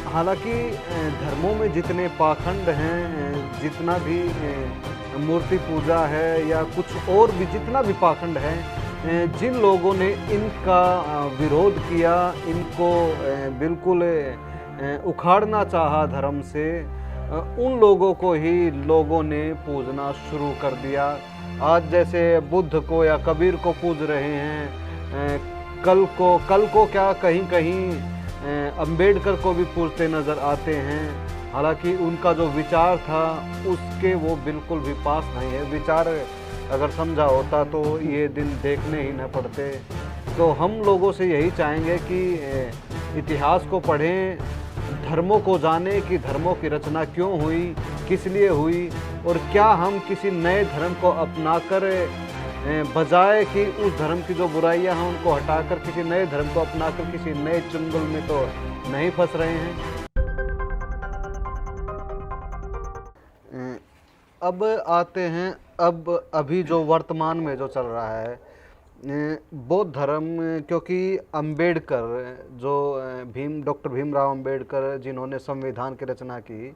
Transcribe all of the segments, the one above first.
हालांकि धर्मों में जितने पाखंड हैं, जितना भी मूर्ति पूजा है या कुछ और भी जितना भी पाखंड है, जिन लोगों ने इनका विरोध किया, इनको बिल्कुल उखाड़ना चाहा धर्म से, उन लोगों को ही लोगों ने पूजना शुरू कर दिया। आज जैसे बुद्ध को या कबीर को पूज रहे हैं, कल को क्या कहीं कहीं अंबेडकर को भी पूजते नज़र आते हैं। हालांकि उनका जो विचार था उसके वो बिल्कुल भी पास नहीं है। विचार अगर समझा होता तो ये दिन देखने ही न पड़ते। तो हम लोगों से यही चाहेंगे कि इतिहास को पढ़ें, धर्मों को जानें कि धर्मों की रचना क्यों हुई, किस लिए हुई, और क्या हम किसी नए धर्म को अपनाकर बजाय कि उस धर्म की जो बुराइयां हैं उनको हटाकर किसी नए धर्म को अपनाकर किसी नए चुंगल में तो नहीं फंस रहे हैं। अब आते हैं, अब अभी जो वर्तमान में जो चल रहा है बौद्ध धर्म, क्योंकि अंबेडकर जो डॉक्टर भीमराव अंबेडकर जिन्होंने संविधान की रचना की,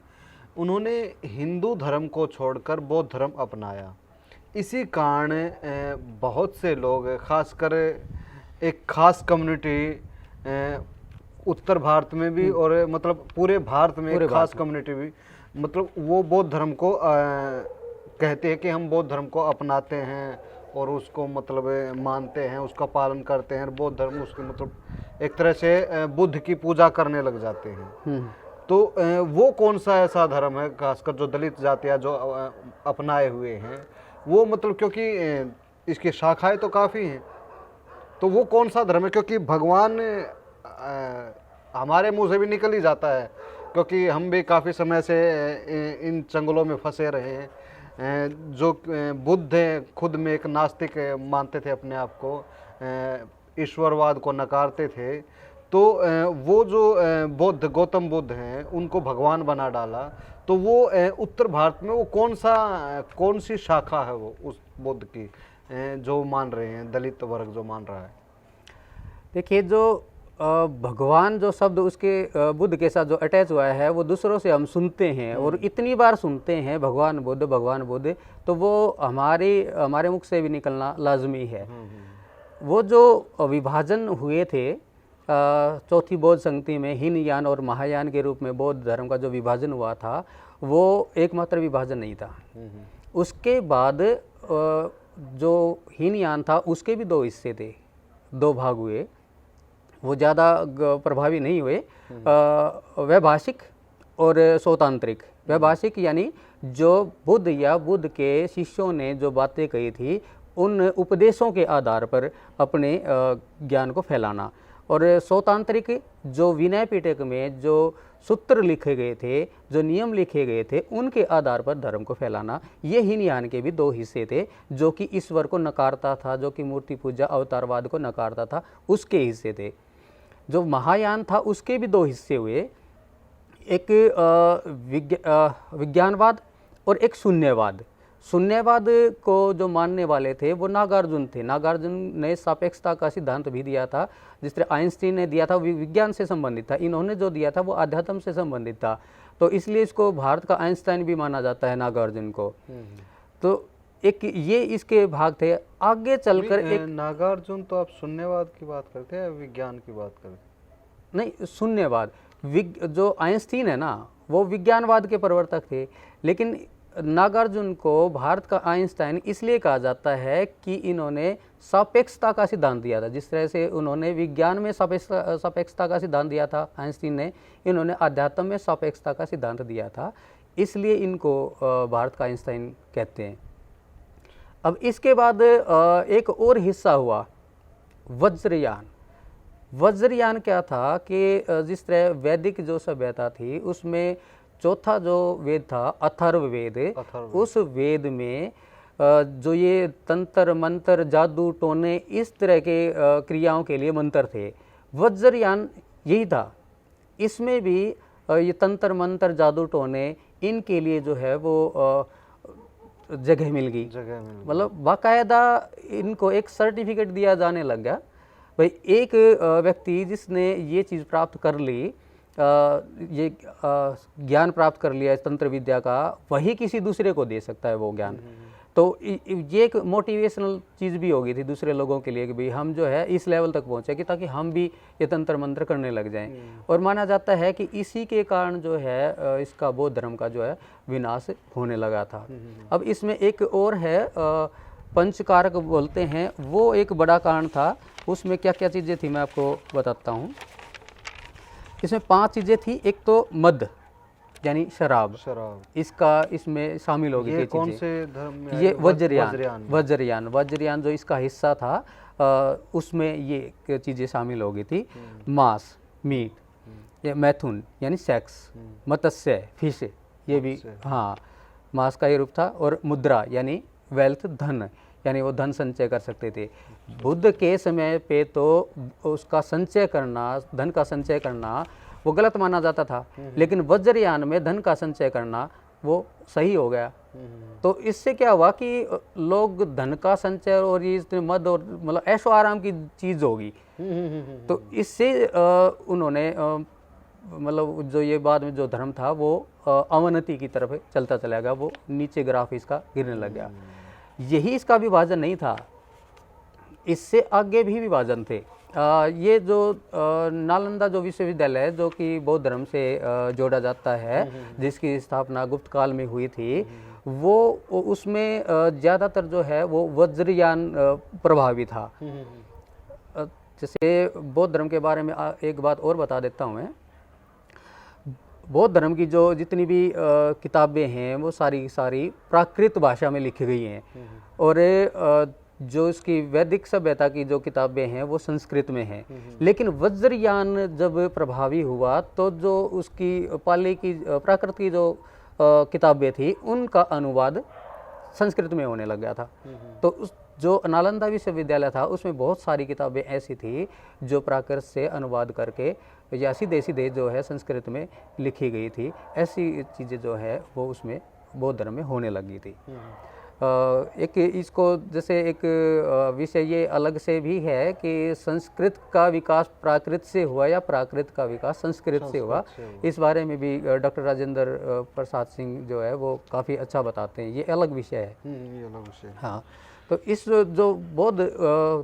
उन्होंने हिंदू धर्म को छोड़कर बौद्ध धर्म अपनाया। इसी कारण बहुत से लोग, खासकर एक खास कम्युनिटी उत्तर भारत में भी और मतलब पूरे भारत में एक खास कम्युनिटी भी, मतलब वो बौद्ध धर्म को कहते हैं कि हम बौद्ध धर्म को अपनाते हैं और उसको मतलब मानते हैं, उसका पालन करते हैं। बौद्ध धर्म उसके मतलब एक तरह से बुद्ध की पूजा करने लग जाते हैं। तो वो कौन सा ऐसा धर्म है, खासकर जो दलित जातियाँ जो अपनाए हुए हैं वो, मतलब क्योंकि इसकी शाखाएं तो काफ़ी हैं, तो वो कौन सा धर्म है? क्योंकि भगवान हमारे मुंह से भी निकल ही जाता है, क्योंकि हम भी काफ़ी समय से इन चंगलों में फंसे रहे हैं। जो बुद्ध खुद में एक नास्तिक मानते थे अपने आप को, ईश्वरवाद को नकारते थे, तो वो जो बुद्ध गौतम बुद्ध हैं उनको भगवान बना डाला। तो वो उत्तर भारत में वो कौन सी शाखा है वो उस बुद्ध की जो मान रहे हैं, दलित वर्ग जो मान रहा है? देखिए, जो भगवान जो शब्द उसके बुद्ध के साथ जो अटैच हुआ है वो दूसरों से हम सुनते हैं और इतनी बार सुनते हैं भगवान बुद्ध, तो वो हमारे मुख से भी निकलना लाजमी है। वो जो विभाजन हुए थे चौथी बौद्ध संगति में, हीन यान और महायान के रूप में बौद्ध धर्म का जो विभाजन हुआ था वो एकमात्र विभाजन नहीं था। उसके बाद जो हीन यान था उसके भी 2 हिस्से थे, 2 भाग हुए। वो ज़्यादा प्रभावी नहीं हुए। वैभाषिक और सौतांत्रिक। वैभाषिक यानी जो बुद्ध या बुद्ध के शिष्यों ने जो बातें कही थी उन उपदेशों के आधार पर अपने ज्ञान को फैलाना, और सौतांत्रिक जो विनय पिटक में जो सूत्र लिखे गए थे, जो नियम लिखे गए थे, उनके आधार पर धर्म को फैलाना। ये हीनयान के भी 2 हिस्से थे, जो कि ईश्वर को नकारता था, जो कि मूर्ति पूजा अवतारवाद को नकारता था, उसके हिस्से थे। जो महायान था उसके भी 2 हिस्से हुए, एक विज्ञानवाद और एक शून्यवाद। शून्यवाद को जो मानने वाले थे वो नागार्जुन थे। नागार्जुन ने सापेक्षता का सिद्धांत भी दिया था, जिस तरह आइंस्टीन ने दिया था वो विज्ञान से संबंधित था, इन्होंने जो दिया था वो आध्यात्म से संबंधित था। तो इसलिए इसको भारत का आइंस्टाइन भी माना जाता है, नागार्जुन को। तो एक ये इसके भाग थे। आगे चलकर एक नागार्जुन, तो आप शून्यवाद की बात करते हैं, विज्ञान की बात करते हैं? नहीं, शून्यवाद। जो आइंस्टीन है ना वो विज्ञानवाद के प्रवर्तक थे, लेकिन नागार्जुन को भारत का आइंस्टाइन इसलिए कहा जाता है कि इन्होंने सापेक्षता का सिद्धांत दिया था। जिस तरह से उन्होंने विज्ञान में सापेक्षता का सिद्धांत दिया था आइंस्टीन ने, इन्होंने अध्यात्म में सापेक्षता का सिद्धांत दिया था, इसलिए इनको भारत का आइंस्टाइन कहते हैं। अब इसके बाद एक और हिस्सा हुआ वज्रयान। वज्रयान क्या था कि जिस तरह वैदिक जो सभ्यता थी उसमें चौथा जो वेद था अथर्ववेद, उस वेद में जो ये तंत्र मंत्र जादू टोने इस तरह के क्रियाओं के लिए मंत्र थे, वज्रयान यही था। इसमें भी ये तंत्र मंत्र जादू टोने इनके लिए जो है वो जगह मिल गई, मतलब बाकायदा इनको एक सर्टिफिकेट दिया जाने लग गया। भाई एक व्यक्ति जिसने ये चीज़ प्राप्त कर ली ये ज्ञान प्राप्त कर लिया है तंत्र विद्या का, वही किसी दूसरे को दे सकता है वो ज्ञान। तो ये एक मोटिवेशनल चीज़ भी होगी थी दूसरे लोगों के लिए कि भाई हम जो है इस लेवल तक पहुँचे कि ताकि हम भी ये तंत्र मंत्र करने लग जाएं। और माना जाता है कि इसी के कारण जो है इसका बौद्ध धर्म का जो है विनाश होने लगा था। अब इसमें एक और है, पंचकारक बोलते हैं, वो एक बड़ा कारण था। उसमें क्या क्या चीज़ें थी मैं आपको बताता हूँ। इसमें 5 चीज़ें थी। एक तो मद यानी शराब, इसका इसमें शामिल होगी। ये कौन से धर्म में? ये वज्रयान जो इसका हिस्सा था उसमें ये चीज़ें शामिल हो गई थी। मांस, मीट, या मैथुन यानी सेक्स, मत्स्य, फिश, ये भी हाँ मांस का ही रूप था। और मुद्रा यानी वेल्थ, धन, यानी वो धन संचय कर सकते थे। बुद्ध के समय पे तो उसका संचय करना, धन का संचय करना वो गलत माना जाता था, लेकिन वज्रयान में धन का संचय करना वो सही हो गया। तो इससे क्या हुआ कि लोग धन का संचय और ये इतने मद और मतलब ऐशो आराम की चीज़ होगी। तो इससे उन्होंने मतलब जो ये बाद में जो धर्म था वो अवनति की तरफ चलता चला गया, वो नीचे ग्राफ इसका गिरने लग गया। यही इसका विभाजन नहीं था, इससे आगे भी विभाजन थे। ये जो नालंदा जो विश्वविद्यालय है जो कि बौद्ध धर्म से जोड़ा जाता है, जिसकी स्थापना गुप्त काल में हुई थी, वो उसमें ज़्यादातर जो है वो वज्रयान प्रभावी था। जैसे बौद्ध धर्म के बारे में एक बात और बता देता हूँ मैं। बौद्ध धर्म की जो जितनी भी किताबें हैं वो सारी सारी प्राकृत भाषा में लिखी गई हैं, और जो इसकी वैदिक सभ्यता की जो किताबें हैं वो संस्कृत में हैं। लेकिन वज्रयान जब प्रभावी हुआ तो जो उसकी पाली की प्राकृत की जो किताबें थी उनका अनुवाद संस्कृत में होने लग गया था। तो उस जो नालंदा विश्वविद्यालय था उसमें बहुत सारी किताबें ऐसी थी जो प्राकृत से अनुवाद करके या सीधे सीधे जो है संस्कृत में लिखी गई थी। ऐसी चीज़ें जो है वो उसमें बौद्ध धर्म में होने लगी थी। एक इसको जैसे एक विषय ये अलग से भी है कि संस्कृत का विकास प्राकृत से हुआ या प्राकृत का विकास संस्कृत से हुआ। इस बारे में भी डॉक्टर राजेंद्र प्रसाद सिंह जो है वो काफ़ी अच्छा बताते हैं। ये अलग विषय है। ये अलग विषय। हाँ, तो इस जो बौद्ध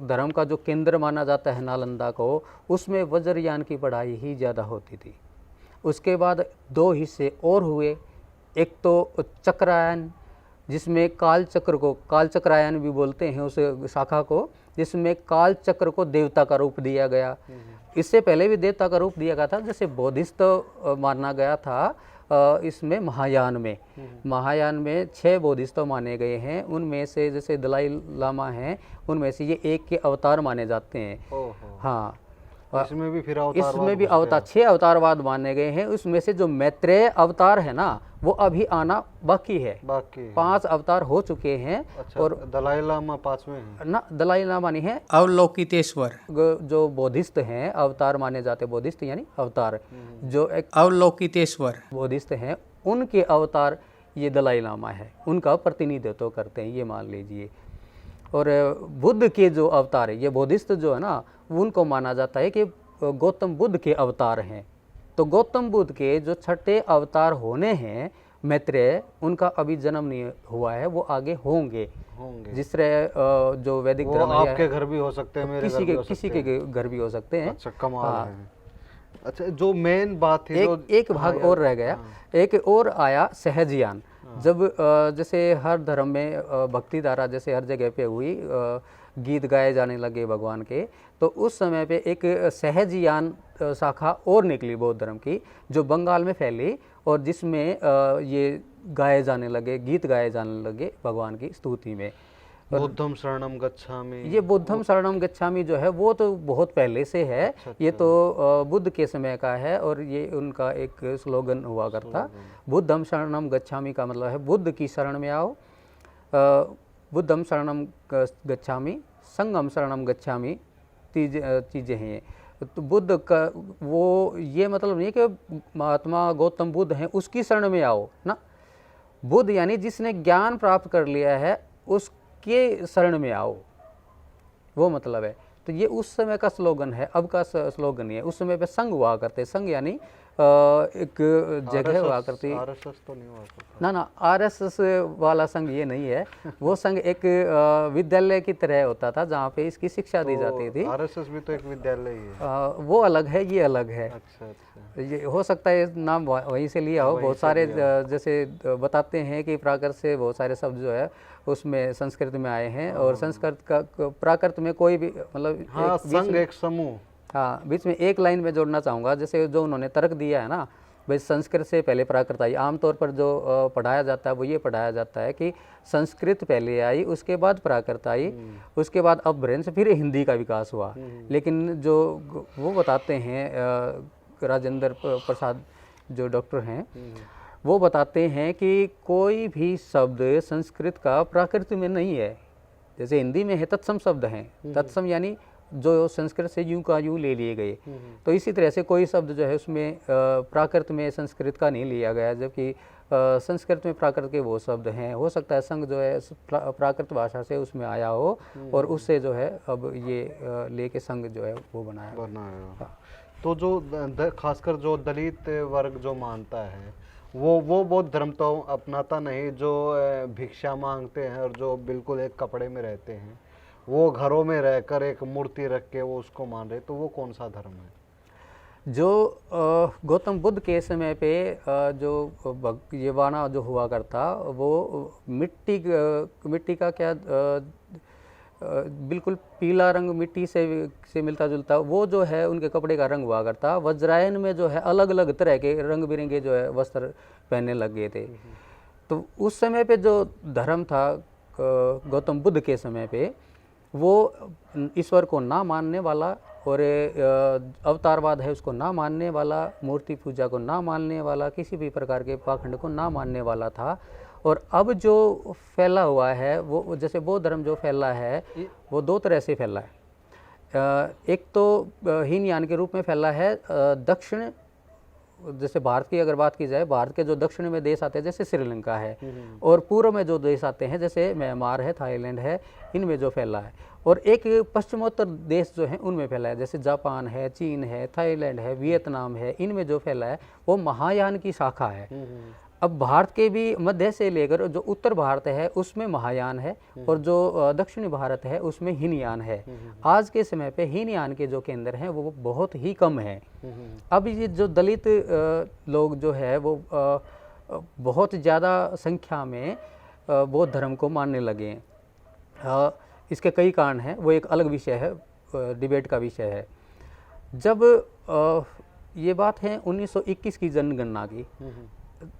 धर्म का जो केंद्र माना जाता है नालंदा को, उसमें वज्रयान की पढ़ाई ही ज़्यादा होती थी। उसके बाद 2 हिस्से और हुए। एक तो चक्रायन, जिसमें काल चक्र को काल चक्रायन भी बोलते हैं उस शाखा को, जिसमें काल चक्र को देवता का रूप दिया गया। इससे पहले भी देवता का रूप दिया गया था, जैसे बोधिस्थ माना गया था। इसमें महायान में 6 बोधिस्त्व माने गए हैं। उनमें से जैसे दलाई लामा हैं, उनमें से ये एक के अवतार माने जाते हैं। हाँ, इसमें भी फिर इसमें भी अवतार 6 अवतारवाद माने गए हैं। उसमें से जो मैत्रेय अवतार है ना वो अभी आना बाकी है। 5 अवतार हो चुके हैं। अच्छा, और दलाई लामा 5वें हैं ना? दलाई लामा नहीं है, अवलोकितेश्वर जो बोधिस्थ हैं, अवतार माने जाते बोधिस्थ यानी अवतार, जो एक अवलोकितेश्वर बोधिस्थ हैं उनके अवतार ये दलाई लामा है, उनका प्रतिनिधित्व करते हैं, ये मान लीजिए। और बुद्ध के जो अवतार है, ये बोधिस्थ जो है ना, उनको माना जाता है कि गौतम बुद्ध के अवतार हैं। तो गौतम बुद्ध के जो 6ठे अवतार होने हैं मैत्रेय, उनका अभी जन्म नहीं हुआ है, वो आगे होंगे। जिस तरह जो वैदिक धर्म है, आपके घर भी हो सकते हैं, मेरे किसी के घर भी हो सकते हैं। अच्छा, कमाल है। अच्छा, जो मेन बात थी, एक भाग और रह गया। एक और आया सहजयान। जब जैसे हर धर्म में भक्ति धारा जैसे हर जगह पे हुई, गीत गाए जाने लगे भगवान के, तो उस समय पे एक सहजयान शाखा और निकली बौद्ध धर्म की, जो बंगाल में फैली और जिसमें ये गाए जाने लगे, गीत गाए जाने लगे भगवान की स्तुति में। बुद्धम शरणम गच्छामि, ये बुद्धम शरणम गच्छामि जो है वो तो बहुत पहले से है। अच्छा। ये तो बुद्ध के समय का है और ये उनका एक स्लोगन हुआ करता। बुद्धम शरणम गच्छामि का मतलब है बुद्ध की शरण में आओ। बुद्धम शरणम गच्छामि, संगम शरणम गच्छामि, चीज़ें हैं। तो बुद्ध का वो ये मतलब नहीं कि महात्मा गौतम बुद्ध हैं उसकी शरण में आओ ना, बुद्ध यानी जिसने ज्ञान प्राप्त कर लिया है उसके शरण में आओ, वो मतलब है। तो ये उस समय का स्लोगन है, अब का स्लोगन नहीं है। उस समय पे संघ हुआ करते, संघ यानी एक जगह हुआ करती। आरएसएस तो नहीं हुआ करता। ना आरएसएस वाला संघ ये नहीं है, वो संघ एक विद्यालय की तरह होता था जहाँ पे इसकी शिक्षा दी जाती थी। आरएसएस भी तो एक विद्यालय ही है। वो अलग है, ये अलग है। अच्छा अच्छा। ये हो सकता है नाम वहीं से लिया हो। बहुत सारे जैसे बताते हैं कि प्राकृत से बहुत सारे शब्द जो है उसमें संस्कृत में आए हैं, और संस्कृत का प्राकृत में कोई भी मतलब हाँ, संघ एक समूह। हाँ, बीच में एक लाइन में जोड़ना चाहूँगा, जैसे जो उन्होंने तर्क दिया है ना, भाई संस्कृत से पहले प्राकृत आई। आमतौर पर जो पढ़ाया जाता है वो ये पढ़ाया जाता है कि संस्कृत पहले आई, उसके बाद प्राकृत आई, उसके बाद अपभ्रंश, फिर हिंदी का विकास हुआ। लेकिन जो वो बताते हैं राजेंद्र प्रसाद जो डॉक्टर हैं, वो बताते हैं कि कोई भी शब्द संस्कृत का प्राकृत में नहीं है। जैसे हिंदी में है तत्सम शब्द हैं, तत्सम यानी जो संस्कृत से यूं का यूं ले लिए गए। तो इसी तरह से कोई शब्द जो है उसमें प्राकृत में संस्कृत का नहीं लिया गया, जबकि संस्कृत में प्राकृत के वो शब्द हैं। हो सकता है संघ जो है प्राकृत भाषा से उसमें आया हो, और उससे जो है अब ये लेके संघ जो है वो बनाया। हाँ। तो जो खासकर जो दलित वर्ग जो मानता है वो बौद्ध धर्म तो अपनाता नहीं, जो भिक्षा मांगते हैं और जो बिल्कुल एक कपड़े में रहते हैं, वो घरों में रहकर एक मूर्ति रख के वो उसको मान रहे, तो वो कौन सा धर्म है? जो गौतम बुद्ध के समय पे जो ये वाना जो हुआ करता, वो मिट्टी का क्या बिल्कुल पीला रंग मिट्टी से मिलता जुलता, वो जो है उनके कपड़े का रंग हुआ करता। वज्रायन में जो है अलग अलग तरह के रंग बिरंगे जो है वस्त्र पहनने लग गए थे। तो उस समय पे जो धर्म था गौतम बुद्ध के समय पे, वो ईश्वर को ना मानने वाला, और अवतारवाद है उसको ना मानने वाला, मूर्ति पूजा को ना मानने वाला, किसी भी प्रकार के पाखंड को ना मानने वाला था। और अब जो फैला हुआ है वो, जैसे बौद्ध धर्म जो फैला है वो दो तरह से फैला है। एक तो हीनयान के रूप में फैला है दक्षिण, जैसे भारत की अगर बात की जाए, भारत के जो दक्षिण में देश आते हैं जैसे श्रीलंका है, और पूर्व में जो देश आते हैं जैसे म्यांमार है, थाईलैंड है, इनमें जो फैला है। और एक पश्चिमोत्तर देश जो है उनमें फैला है, जैसे जापान है, चीन है, थाईलैंड है, वियतनाम है, इनमें जो फैला है वो महायान की शाखा है। अब भारत के भी मध्य से लेकर जो उत्तर भारत है उसमें महायान है, और जो दक्षिणी भारत है उसमें हीनयान है। आज के समय पे हीनयान के जो केंद्र हैं वो बहुत ही कम है। अब ये जो दलित लोग जो है वो बहुत ज़्यादा संख्या में बौद्ध धर्म को मानने लगे हैं। इसके कई कारण हैं, वो एक अलग विषय है, डिबेट का विषय है। जब ये बात है 1921 की जनगणना की,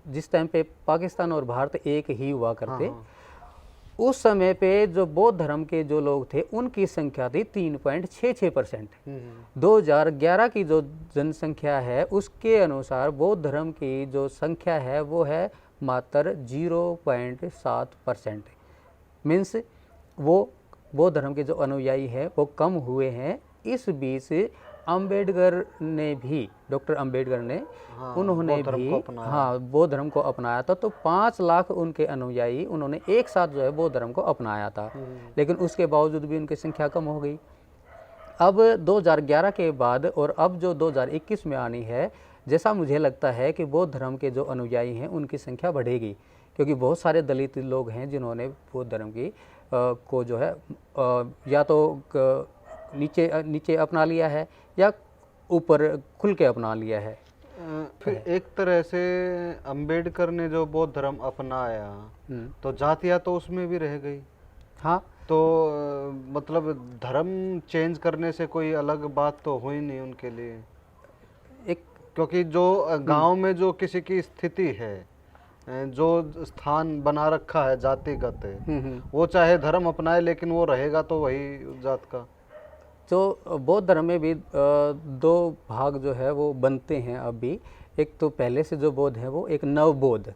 जिस टाइम पे पाकिस्तान और भारत एक ही हुआ करते, उस समय पे जो बौद्ध धर्म के जो लोग थे उनकी संख्या थी 3.66%। 2011 की जो जनसंख्या है उसके अनुसार बौद्ध धर्म की जो संख्या है वो है मात्र 0.7%। मीन्स वो बौद्ध धर्म के जो अनुयायी हैं वो कम हुए हैं। इस बीच अंबेडकर ने भी, डॉक्टर अंबेडकर ने, उन्होंने भी बौद्ध धर्म को अपनाया था। तो 5 लाख उनके अनुयायी उन्होंने एक साथ जो है बौद्ध धर्म को अपनाया था, लेकिन उसके बावजूद भी उनकी संख्या कम हो गई। अब 2011 के बाद और अब जो 2021 में आनी है, जैसा मुझे लगता है कि बौद्ध धर्म के जो अनुयायी हैं उनकी संख्या बढ़ेगी, क्योंकि बहुत सारे दलित लोग हैं जिन्होंने बौद्ध धर्म की को जो है या तो नीचे अपना लिया है या ऊपर खुल के अपना लिया है। फिर एक तरह से अंबेडकर ने जो बौद्ध धर्म अपनाया तो जातियाँ तो उसमें भी रह गई। हाँ, तो मतलब धर्म चेंज करने से कोई अलग बात तो हुई नहीं उनके लिए। एक क्योंकि जो गांव में जो किसी की स्थिति है, जो स्थान बना रखा है जातिगत, वो चाहे धर्म अपनाए लेकिन वो रहेगा तो वही जात का। तो बौद्ध धर्म में भी 2 भाग जो है वो बनते हैं अभी। एक तो पहले से जो बौद्ध है वो एक नव बौद्ध,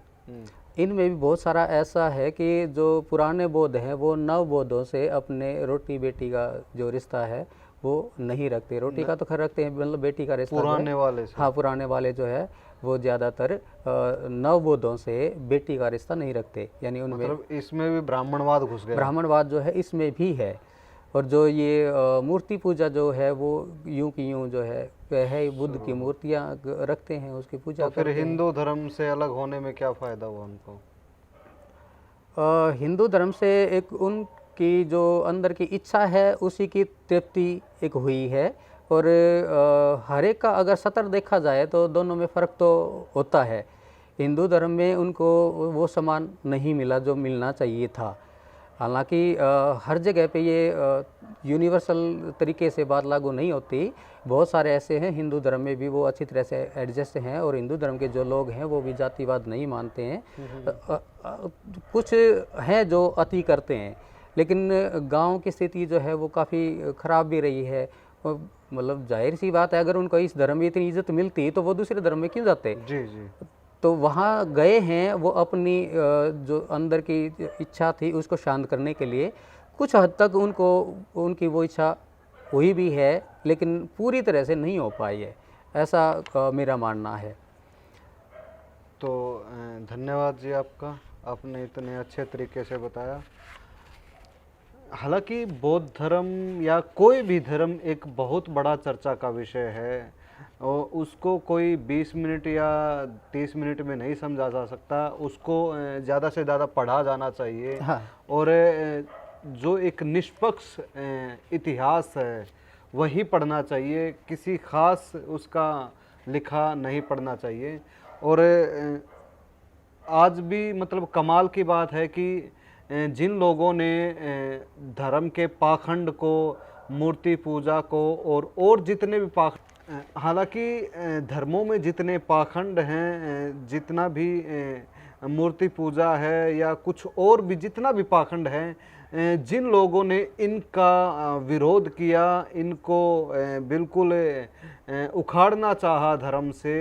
इनमें भी बहुत सारा ऐसा है कि जो पुराने बौद्ध हैं वो नव बौद्धों से अपने रोटी बेटी का जो रिश्ता है वो नहीं रखते। रोटी का तो खैर रखते हैं, मतलब बेटी का रिश्ता पुराने वाले से। हाँ, पुराने वाले जो है वो ज़्यादातर नव बौद्धों से बेटी का रिश्ता नहीं रखते, यानी उनमें मतलब इसमें भी ब्राह्मणवाद घुस गया। ब्राह्मणवाद जो है इसमें भी है। और जो ये मूर्ति पूजा जो है वो यूं की यूं जो है बुद्ध की मूर्तियां रखते हैं, उसकी पूजा तो फिर करते हैं। हिंदू धर्म से अलग होने में क्या फ़ायदा हुआ उनको? हिंदू धर्म से एक उनकी जो अंदर की इच्छा है उसी की तृप्ति एक हुई है, और हर एक का अगर सतर देखा जाए तो दोनों में फ़र्क तो होता है। हिंदू धर्म में उनको वो सम्मान नहीं मिला जो मिलना चाहिए था। हालांकि हर जगह पे ये यूनिवर्सल तरीके से बात लागू नहीं होती। बहुत सारे ऐसे हैं हिंदू धर्म में भी वो अच्छी तरह से एडजस्ट हैं, और हिंदू धर्म के जो लोग हैं वो भी जातिवाद नहीं मानते हैं। कुछ हैं जो अति करते हैं, लेकिन गांव की स्थिति जो है वो काफ़ी ख़राब भी रही है। मतलब जाहिर सी बात है, अगर उनको इस धर्म में इतनी इज्जत मिलती तो वो दूसरे धर्म में क्यों जाते? जी जी। तो वहाँ गए हैं वो अपनी जो अंदर की इच्छा थी उसको शांत करने के लिए। कुछ हद तक उनको उनकी वो इच्छा हुई भी है, लेकिन पूरी तरह से नहीं हो पाई है, ऐसा मेरा मानना है। तो धन्यवाद जी आपका, आपने इतने अच्छे तरीके से बताया। हालांकि बौद्ध धर्म या कोई भी धर्म एक बहुत बड़ा चर्चा का विषय है, और उसको कोई 20 मिनट या 30 मिनट में नहीं समझा जा सकता। उसको ज़्यादा से ज़्यादा पढ़ा जाना चाहिए। हाँ। और जो एक निष्पक्ष इतिहास है वही पढ़ना चाहिए, किसी खास उसका लिखा नहीं पढ़ना चाहिए। और आज भी मतलब कमाल की बात है कि जिन लोगों ने धर्म के पाखंड को, मूर्ति पूजा को और जितने भी हालांकि धर्मों में जितने पाखंड हैं, जितना भी मूर्ति पूजा है या कुछ और भी जितना भी पाखंड है, जिन लोगों ने इनका विरोध किया, इनको बिल्कुल उखाड़ना चाहा धर्म से,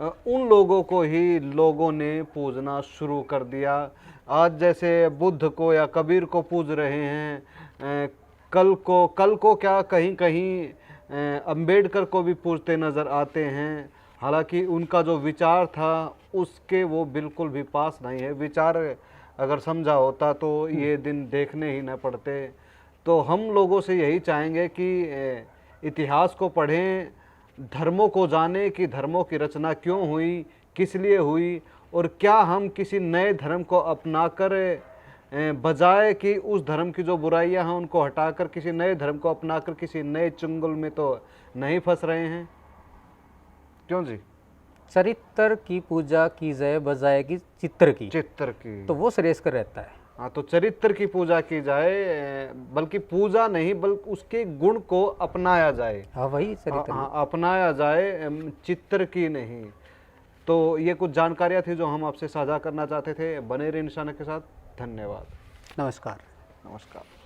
उन लोगों को ही लोगों ने पूजना शुरू कर दिया। आज जैसे बुद्ध को या कबीर को पूज रहे हैं, कल को क्या कहीं कहीं अंबेडकर को भी पूजते नज़र आते हैं। हालांकि उनका जो विचार था उसके वो बिल्कुल भी पास नहीं है। विचार अगर समझा होता तो ये दिन देखने ही न पड़ते। तो हम लोगों से यही चाहेंगे कि इतिहास को पढ़ें, धर्मों को जानें कि धर्मों की रचना क्यों हुई, किस लिए हुई, और क्या हम किसी नए धर्म को अपनाकर बजाय कि उस धर्म की जो बुराइयां हैं उनको हटाकर किसी नए धर्म को अपनाकर किसी नए चुंगल में तो नहीं फंस रहे हैं। क्यों जी? चरित्र की पूजा की जाए बजाय की चित्र की, तो वो श्रेयस्कर रहता है। हाँ, तो चरित्र की पूजा की जाए, बल्कि पूजा नहीं बल्कि उसके गुण को अपनाया जाए। हाँ, वही चरित्र। हाँ, अपनाया जाए, चित्र की नहीं। तो ये कुछ जानकारियाँ थी जो हम आपसे साझा करना चाहते थे। बने रहिए निशाना के साथ। धन्यवाद। नमस्कार। नमस्कार।